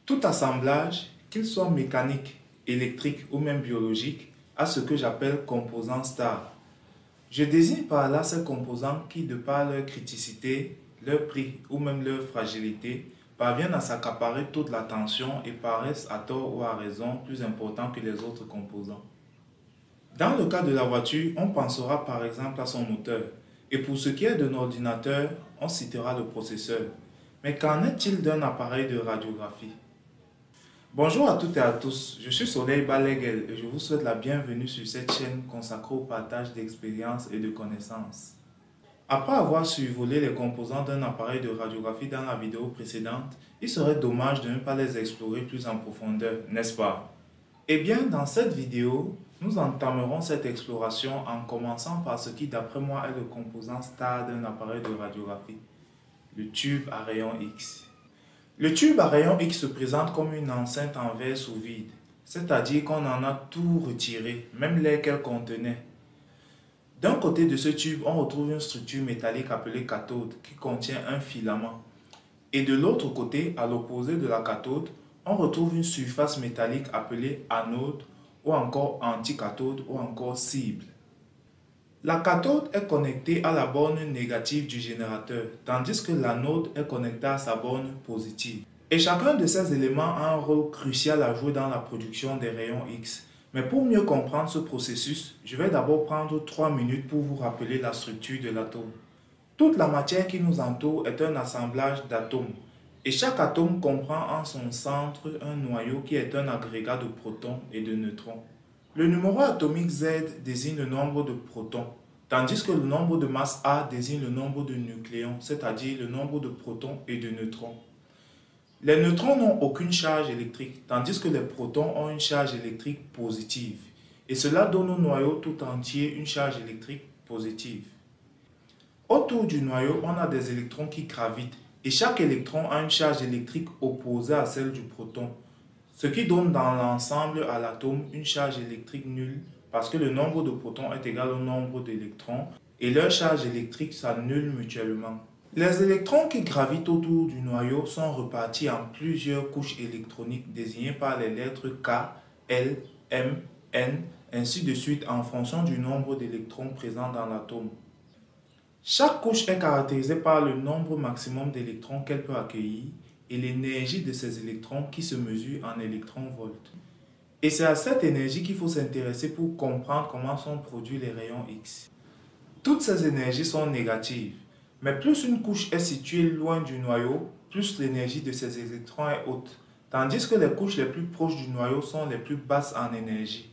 Tout assemblage, qu'il soit mécanique, électrique ou même biologique, a ce que j'appelle composants stars. Je désigne par là ces composants qui, de par leur criticité, leur prix ou même leur fragilité, parviennent à s'accaparer toute l'attention et paraissent à tort ou à raison plus importants que les autres composants. Dans le cas de la voiture, on pensera par exemple à son moteur. Et pour ce qui est d'un ordinateur, on citera le processeur. Mais qu'en est-il d'un appareil de radiographie? Bonjour à toutes et à tous, je suis Soleil Baleguel et je vous souhaite la bienvenue sur cette chaîne consacrée au partage d'expériences et de connaissances. Après avoir survolé les composants d'un appareil de radiographie dans la vidéo précédente, il serait dommage de ne pas les explorer plus en profondeur, n'est-ce pas? Eh bien, dans cette vidéo, nous entamerons cette exploration en commençant par ce qui d'après moi est le composant star d'un appareil de radiographie, le tube à rayon X. Le tube à rayon X se présente comme une enceinte en verre sous vide, c'est-à-dire qu'on en a tout retiré, même l'air qu'elle contenait. D'un côté de ce tube, on retrouve une structure métallique appelée cathode qui contient un filament. Et de l'autre côté, à l'opposé de la cathode, on retrouve une surface métallique appelée anode ou encore anticathode ou encore cible. La cathode est connectée à la borne négative du générateur, tandis que l'anode est connectée à sa borne positive. Et chacun de ces éléments a un rôle crucial à jouer dans la production des rayons X. Mais pour mieux comprendre ce processus, je vais d'abord prendre 3 minutes pour vous rappeler la structure de l'atome. Toute la matière qui nous entoure est un assemblage d'atomes. Et chaque atome comprend en son centre un noyau qui est un agrégat de protons et de neutrons. Le numéro atomique Z désigne le nombre de protons, tandis que le nombre de masse A désigne le nombre de nucléons, c'est-à-dire le nombre de protons et de neutrons. Les neutrons n'ont aucune charge électrique, tandis que les protons ont une charge électrique positive. Et cela donne au noyau tout entier une charge électrique positive. Autour du noyau, on a des électrons qui gravitent, et chaque électron a une charge électrique opposée à celle du proton, ce qui donne dans l'ensemble à l'atome une charge électrique nulle parce que le nombre de protons est égal au nombre d'électrons et leur charge électrique s'annule mutuellement. Les électrons qui gravitent autour du noyau sont repartis en plusieurs couches électroniques désignées par les lettres K, L, M, N, ainsi de suite en fonction du nombre d'électrons présents dans l'atome. Chaque couche est caractérisée par le nombre maximum d'électrons qu'elle peut accueillir et l'énergie de ces électrons qui se mesure en électronvolts. Et c'est à cette énergie qu'il faut s'intéresser pour comprendre comment sont produits les rayons X. Toutes ces énergies sont négatives, mais plus une couche est située loin du noyau, plus l'énergie de ces électrons est haute, tandis que les couches les plus proches du noyau sont les plus basses en énergie.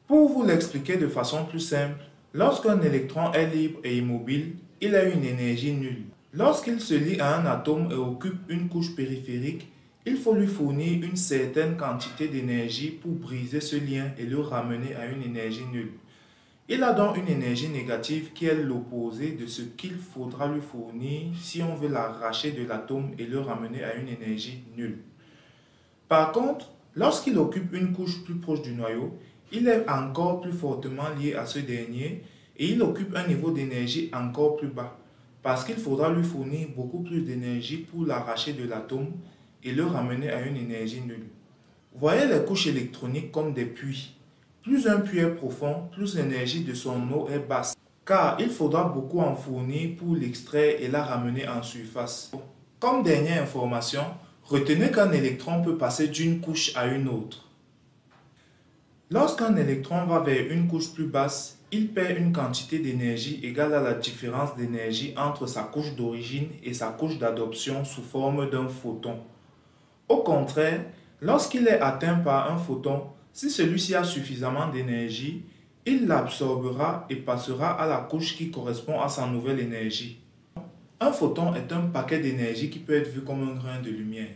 Pour vous l'expliquer de façon plus simple, lorsqu'un électron est libre et immobile, il a une énergie nulle. Lorsqu'il se lie à un atome et occupe une couche périphérique, il faut lui fournir une certaine quantité d'énergie pour briser ce lien et le ramener à une énergie nulle. Il a donc une énergie négative qui est l'opposé de ce qu'il faudra lui fournir si on veut l'arracher de l'atome et le ramener à une énergie nulle. Par contre, lorsqu'il occupe une couche plus proche du noyau, il est encore plus fortement lié à ce dernier et il occupe un niveau d'énergie encore plus bas, parce qu'il faudra lui fournir beaucoup plus d'énergie pour l'arracher de l'atome et le ramener à une énergie nulle. Voyez les couches électroniques comme des puits. Plus un puits est profond, plus l'énergie de son eau est basse, car il faudra beaucoup en fournir pour l'extraire et la ramener en surface. Comme dernière information, retenez qu'un électron peut passer d'une couche à une autre. Lorsqu'un électron va vers une couche plus basse, il perd une quantité d'énergie égale à la différence d'énergie entre sa couche d'origine et sa couche d'adoption sous forme d'un photon. Au contraire, lorsqu'il est atteint par un photon, si celui-ci a suffisamment d'énergie, il l'absorbera et passera à la couche qui correspond à sa nouvelle énergie. Un photon est un paquet d'énergie qui peut être vu comme un grain de lumière.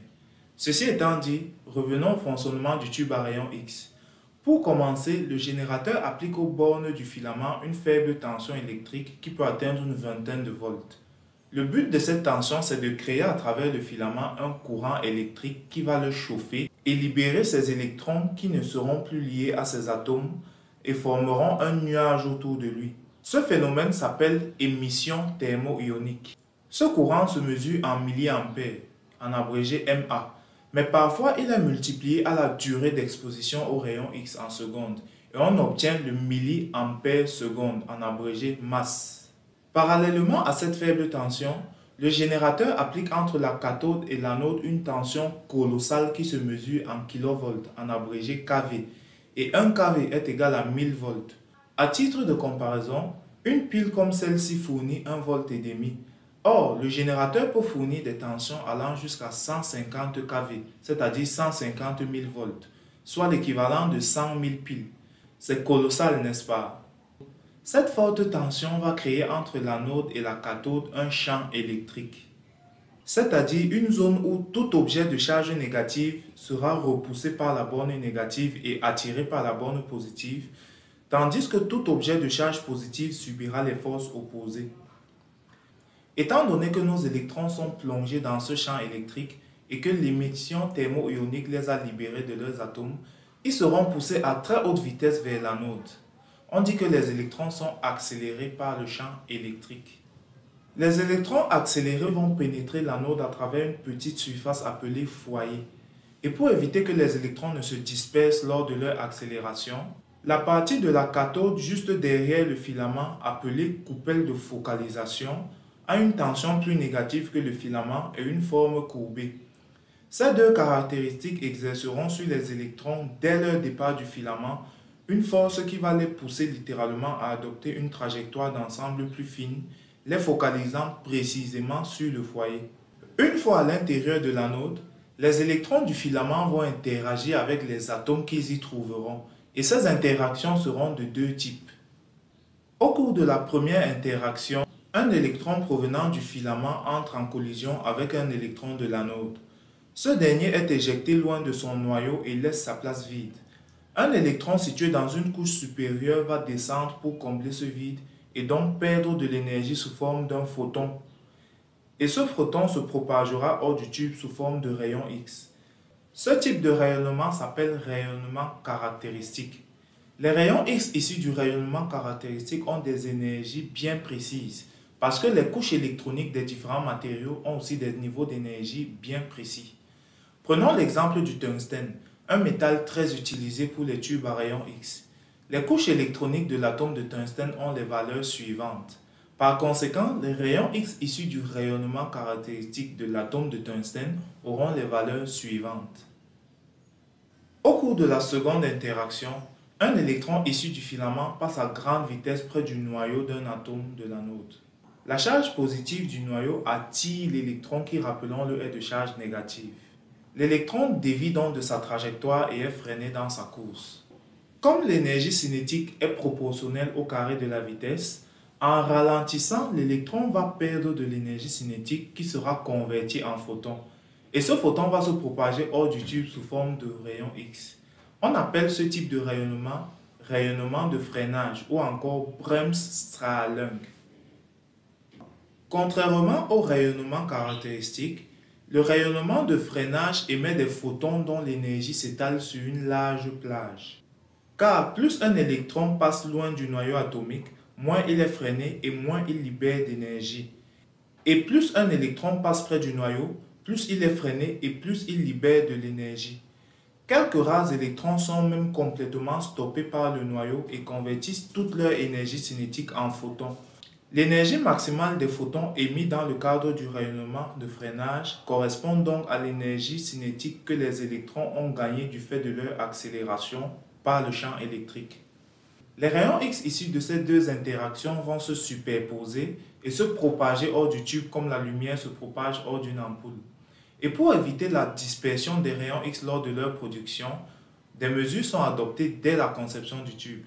Ceci étant dit, revenons au fonctionnement du tube à rayon X. Pour commencer, le générateur applique aux bornes du filament une faible tension électrique qui peut atteindre une vingtaine de volts. Le but de cette tension, c'est de créer à travers le filament un courant électrique qui va le chauffer et libérer ces électrons qui ne seront plus liés à ces atomes et formeront un nuage autour de lui. Ce phénomène s'appelle émission thermo-ionique. Ce courant se mesure en milliampères. en abrégé MA. Mais parfois, il est multiplié à la durée d'exposition au rayon X en secondes et on obtient le milliampère seconde en abrégé masse. Parallèlement à cette faible tension, le générateur applique entre la cathode et l'anode une tension colossale qui se mesure en kV en abrégé kV et 1 kV est égal à 1000 volts. À titre de comparaison, une pile comme celle-ci fournit 1,5 V. Or, le générateur peut fournir des tensions allant jusqu'à 150 kV, c'est-à-dire 150 000 volts, soit l'équivalent de 100 000 piles. C'est colossal, n'est-ce pas? Cette forte tension va créer entre l'anode et la cathode un champ électrique, c'est-à-dire une zone où tout objet de charge négative sera repoussé par la borne négative et attiré par la borne positive, tandis que tout objet de charge positive subira les forces opposées. Étant donné que nos électrons sont plongés dans ce champ électrique et que l'émission thermo-ionique les a libérés de leurs atomes, ils seront poussés à très haute vitesse vers l'anode. On dit que les électrons sont accélérés par le champ électrique. Les électrons accélérés vont pénétrer l'anode à travers une petite surface appelée foyer. Et pour éviter que les électrons ne se dispersent lors de leur accélération, la partie de la cathode juste derrière le filament appelée coupelle de focalisation a une tension plus négative que le filament et une forme courbée. Ces deux caractéristiques exerceront sur les électrons dès leur départ du filament une force qui va les pousser littéralement à adopter une trajectoire d'ensemble plus fine, les focalisant précisément sur le foyer. Une fois à l'intérieur de l'anode, les électrons du filament vont interagir avec les atomes qu'ils y trouveront, et ces interactions seront de deux types. Au cours de la première interaction, un électron provenant du filament entre en collision avec un électron de l'anode. Ce dernier est éjecté loin de son noyau et laisse sa place vide. Un électron situé dans une couche supérieure va descendre pour combler ce vide et donc perdre de l'énergie sous forme d'un photon. Et ce photon se propagera hors du tube sous forme de rayon X. Ce type de rayonnement s'appelle rayonnement caractéristique. Les rayons X issus du rayonnement caractéristique ont des énergies bien précises parce que les couches électroniques des différents matériaux ont aussi des niveaux d'énergie bien précis. Prenons l'exemple du tungstène, un métal très utilisé pour les tubes à rayons X. Les couches électroniques de l'atome de tungstène ont les valeurs suivantes. Par conséquent, les rayons X issus du rayonnement caractéristique de l'atome de tungstène auront les valeurs suivantes. Au cours de la seconde interaction, un électron issu du filament passe à grande vitesse près du noyau d'un atome de l'anode. La charge positive du noyau attire l'électron qui, rappelons-le, est de charge négative. L'électron dévie donc de sa trajectoire et est freiné dans sa course. Comme l'énergie cinétique est proportionnelle au carré de la vitesse, en ralentissant, l'électron va perdre de l'énergie cinétique qui sera convertie en photon. Et ce photon va se propager hors du tube sous forme de rayon X. On appelle ce type de rayonnement rayonnement de freinage ou encore Bremsstrahlung. Contrairement au rayonnement caractéristique, le rayonnement de freinage émet des photons dont l'énergie s'étale sur une large plage. Car plus un électron passe loin du noyau atomique, moins il est freiné et moins il libère d'énergie. Et plus un électron passe près du noyau, plus il est freiné et plus il libère de l'énergie. Quelques rares électrons sont même complètement stoppés par le noyau et convertissent toute leur énergie cinétique en photons. L'énergie maximale des photons émis dans le cadre du rayonnement de freinage correspond donc à l'énergie cinétique que les électrons ont gagnée du fait de leur accélération par le champ électrique. Les rayons X issus de ces deux interactions vont se superposer et se propager hors du tube comme la lumière se propage hors d'une ampoule. Et pour éviter la dispersion des rayons X lors de leur production, des mesures sont adoptées dès la conception du tube.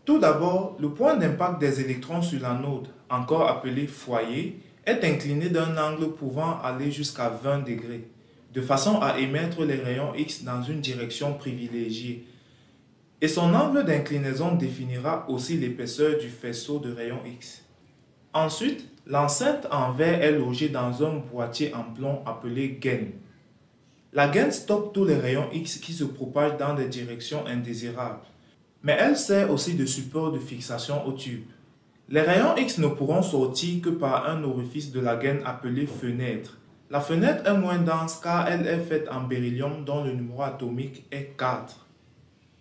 Tout d'abord, le point d'impact des électrons sur l'anode, encore appelé foyer, est incliné d'un angle pouvant aller jusqu'à 20 degrés, de façon à émettre les rayons X dans une direction privilégiée. Et son angle d'inclinaison définira aussi l'épaisseur du faisceau de rayons X. Ensuite, l'enceinte en verre est logée dans un boîtier en plomb appelé gaine. La gaine stoppe tous les rayons X qui se propagent dans des directions indésirables. Mais elle sert aussi de support de fixation au tube. Les rayons X ne pourront sortir que par un orifice de la gaine appelé fenêtre. La fenêtre est moins dense car elle est faite en beryllium dont le numéro atomique est 4.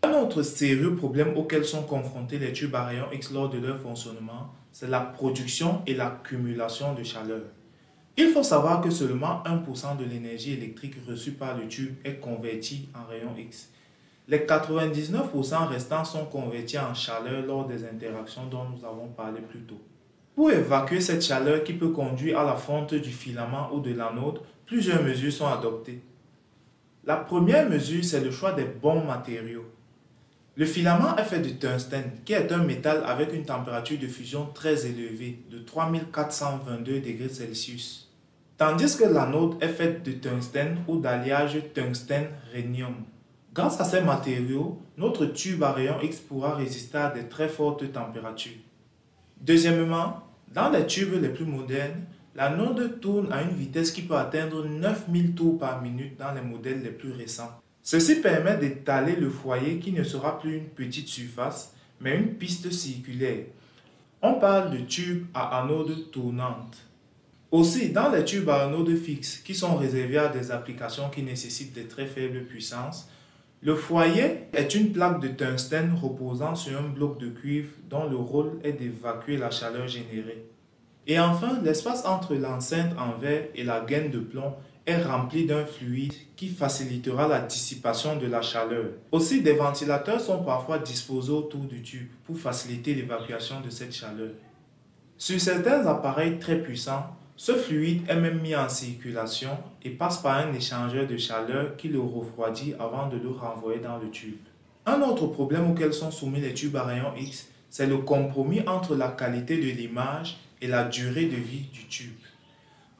Un autre sérieux problème auquel sont confrontés les tubes à rayons X lors de leur fonctionnement, c'est la production et l'accumulation de chaleur. Il faut savoir que seulement 1% de l'énergie électrique reçue par le tube est convertie en rayons X. Les 99% restants sont convertis en chaleur lors des interactions dont nous avons parlé plus tôt. Pour évacuer cette chaleur qui peut conduire à la fonte du filament ou de l'anode, plusieurs mesures sont adoptées. La première mesure, c'est le choix des bons matériaux. Le filament est fait de tungstène, qui est un métal avec une température de fusion très élevée, de 3422 degrés Celsius. Tandis que l'anode est faite de tungstène ou d'alliage tungstène-rhénium. Grâce à ces matériaux, notre tube à rayons X pourra résister à de très fortes températures. Deuxièmement, dans les tubes les plus modernes, l'anode tourne à une vitesse qui peut atteindre 9000 tours par minute dans les modèles les plus récents. Ceci permet d'étaler le foyer qui ne sera plus une petite surface, mais une piste circulaire. On parle de tubes à anode tournante. Aussi, dans les tubes à anode fixe, qui sont réservés à des applications qui nécessitent de très faibles puissances, le foyer est une plaque de tungstène reposant sur un bloc de cuivre dont le rôle est d'évacuer la chaleur générée. Et enfin, l'espace entre l'enceinte en verre et la gaine de plomb est rempli d'un fluide qui facilitera la dissipation de la chaleur. Aussi, des ventilateurs sont parfois disposés autour du tube pour faciliter l'évacuation de cette chaleur. Sur certains appareils très puissants, ce fluide est même mis en circulation et passe par un échangeur de chaleur qui le refroidit avant de le renvoyer dans le tube. Un autre problème auquel sont soumis les tubes à rayons X, c'est le compromis entre la qualité de l'image et la durée de vie du tube.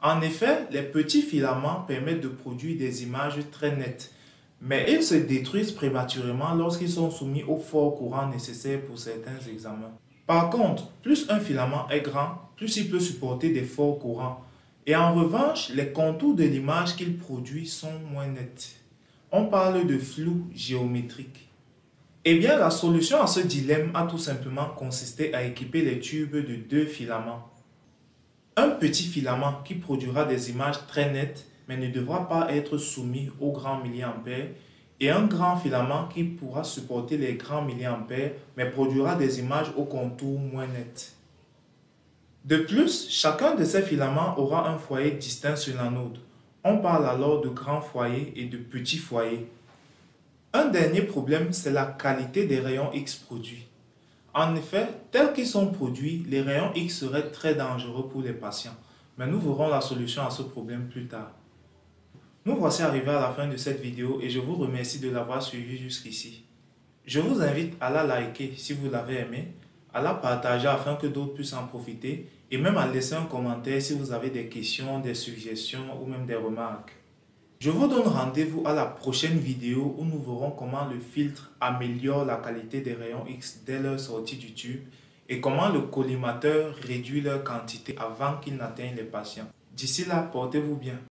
En effet, les petits filaments permettent de produire des images très nettes, mais ils se détruisent prématurément lorsqu'ils sont soumis au fort courant nécessaire pour certains examens. Par contre, plus un filament est grand, plus il peut supporter des forts courants. Et en revanche, les contours de l'image qu'il produit sont moins nets. On parle de flou géométrique. Eh bien, la solution à ce dilemme a tout simplement consisté à équiper les tubes de deux filaments. Un petit filament qui produira des images très nettes mais ne devra pas être soumis aux grands milliampères et un grand filament qui pourra supporter les grands milliampères mais produira des images au contour moins nets. De plus, chacun de ces filaments aura un foyer distinct sur l'anode. On parle alors de grands foyers et de petits foyers. Un dernier problème, c'est la qualité des rayons X produits. En effet, tels qu'ils sont produits, les rayons X seraient très dangereux pour les patients. Mais nous verrons la solution à ce problème plus tard. Nous voici arrivés à la fin de cette vidéo et je vous remercie de l'avoir suivi jusqu'ici. Je vous invite à la liker si vous l'avez aimé, à la partager afin que d'autres puissent en profiter et même à laisser un commentaire si vous avez des questions, des suggestions ou même des remarques. Je vous donne rendez-vous à la prochaine vidéo où nous verrons comment le filtre améliore la qualité des rayons X dès leur sortie du tube et comment le collimateur réduit leur quantité avant qu'ils n'atteignent les patients. D'ici là, portez-vous bien.